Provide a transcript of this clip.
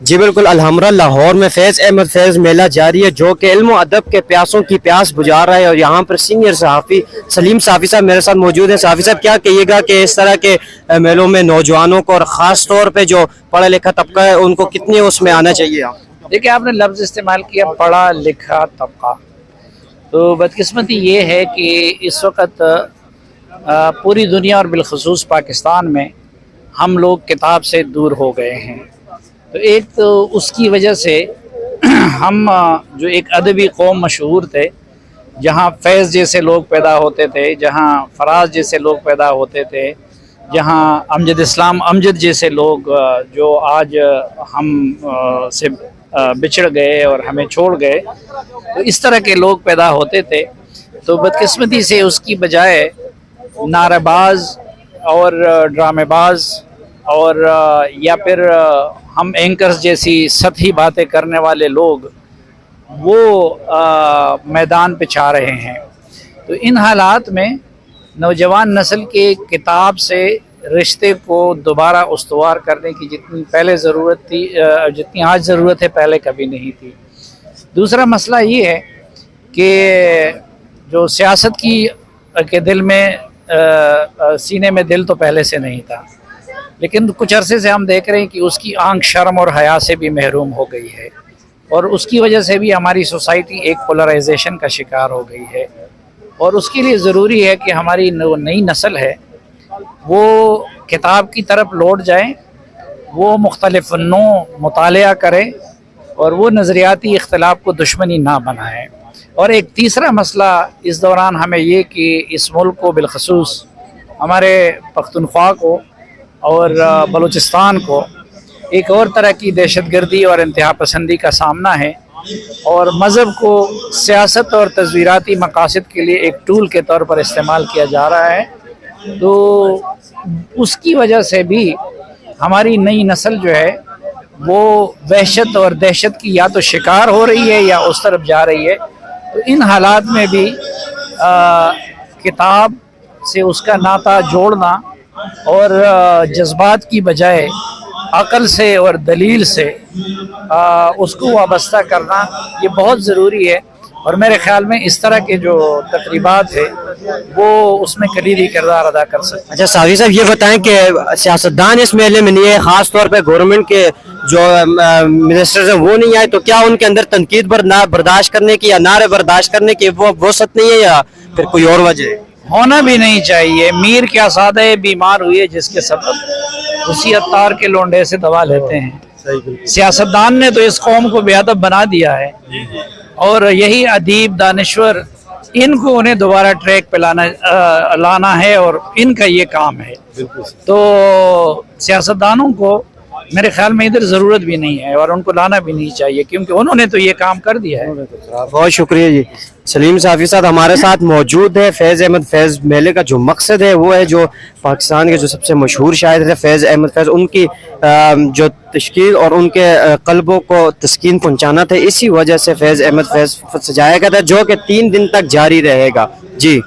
جی بالکل، الحمرہ لاہور میں فیض احمد فیض میلہ جاری ہے جو کہ علم و ادب کے پیاسوں کی پیاس بجھا رہا ہے، اور یہاں پر سینئر صحافی سلیم صافی صاحب میرے ساتھ موجود ہیں۔ صافی صاحب، کیا کہیے گا کہ اس طرح کے میلوں میں نوجوانوں کو اور خاص طور پہ جو پڑھا لکھا طبقہ ہے ان کو کتنی اس میں آنا چاہیے؟ دیکھیں، آپ نے لفظ استعمال کیا پڑھا لکھا طبقہ، تو بدقسمتی یہ ہے کہ اس وقت پوری دنیا اور بالخصوص پاکستان میں ہم لوگ کتاب سے دور ہو گئے ہیں۔ تو ایک تو اس کی وجہ سے ہم جو ایک ادبی قوم مشہور تھے، جہاں فیض جیسے لوگ پیدا ہوتے تھے، جہاں فراز جیسے لوگ پیدا ہوتے تھے، جہاں امجد اسلام امجد جیسے لوگ جو آج ہم سے بچھڑ گئے اور ہمیں چھوڑ گئے، تو اس طرح کے لوگ پیدا ہوتے تھے، تو بدقسمتی سے اس کی بجائے نعرہ باز اور ڈرامے باز اور یا پھر ہم اینکرز جیسی سطحی باتیں کرنے والے لوگ وہ میدان پہ چھا رہے ہیں۔ تو ان حالات میں نوجوان نسل کے کتاب سے رشتے کو دوبارہ استوار کرنے کی جتنی پہلے ضرورت تھی، جتنی آج ضرورت ہے، پہلے کبھی نہیں تھی۔ دوسرا مسئلہ یہ ہے کہ جو سیاست کے دل میں سینے میں دل تو پہلے سے نہیں تھا، لیکن کچھ عرصے سے ہم دیکھ رہے ہیں کہ اس کی آنکھ شرم اور حیا سے بھی محروم ہو گئی ہے، اور اس کی وجہ سے بھی ہماری سوسائٹی ایک پولرائزیشن کا شکار ہو گئی ہے، اور اس کے لیے ضروری ہے کہ ہماری نئی نسل ہے وہ کتاب کی طرف لوٹ جائیں، وہ مختلف فنوں مطالعہ کریں، اور وہ نظریاتی اختلاف کو دشمنی نہ بنائیں۔ اور ایک تیسرا مسئلہ اس دوران ہمیں یہ کہ اس ملک کو بالخصوص ہمارے پختونخوا کو اور بلوچستان کو ایک اور طرح کی دہشت گردی اور انتہا پسندی کا سامنا ہے، اور مذہب کو سیاست اور تصویراتی مقاصد کے لیے ایک ٹول کے طور پر استعمال کیا جا رہا ہے۔ تو اس کی وجہ سے بھی ہماری نئی نسل جو ہے وہ وحشت اور دہشت کی یا تو شکار ہو رہی ہے یا اس طرف جا رہی ہے۔ تو ان حالات میں بھی کتاب سے اس کا ناطہ جوڑنا اور جذبات کی بجائے عقل سے اور دلیل سے اس کو وابستہ کرنا یہ بہت ضروری ہے، اور میرے خیال میں اس طرح کے جو تقریبات ہیں وہ اس میں کلیدی کردار ادا کر سکتے ہیں۔ اچھا صافی صاحب، یہ بتائیں کہ سیاستدان اس میلے میں نہیں ہے، خاص طور پہ گورنمنٹ کے جو منسٹرز ہیں وہ نہیں آئے، تو کیا ان کے اندر تنقید برداشت کرنے کی یا نعرے برداشت کرنے کی وہ وسعت نہیں ہے، یا پھر کوئی اور وجہ ہے؟ ہونا بھی نہیں چاہیے۔ میر کیا سادہ بیمار ہوئے جس کے سبب اسی عطار کے لونڈے سے دوا لیتے ہیں۔ سیاستدان نے تو اس قوم کو بے ادب بنا دیا ہے، اور یہی ادیب دانشور ان کو انہیں دوبارہ ٹریک پہ لانا ہے، اور ان کا یہ کام ہے۔ تو سیاستدانوں کو میرے خیال میں ادھر ضرورت بھی نہیں ہے، اور ان کو لانا بھی نہیں چاہیے، کیونکہ انہوں نے تو یہ کام کر دیا ہے۔ بہت شکریہ جی۔ سلیم صافی صاحب ہمارے ساتھ موجود ہے۔ فیض احمد فیض میلے کا جو مقصد ہے وہ ہے جو پاکستان کے جو سب سے مشہور شاعر تھے فیض احمد فیض، ان کی جو تشکیل اور ان کے قلبوں کو تسکین پہنچانا تھا، اسی وجہ سے فیض احمد فیض سجایا گیا تھا، جو کہ 3 دن تک جاری رہے گا۔ جی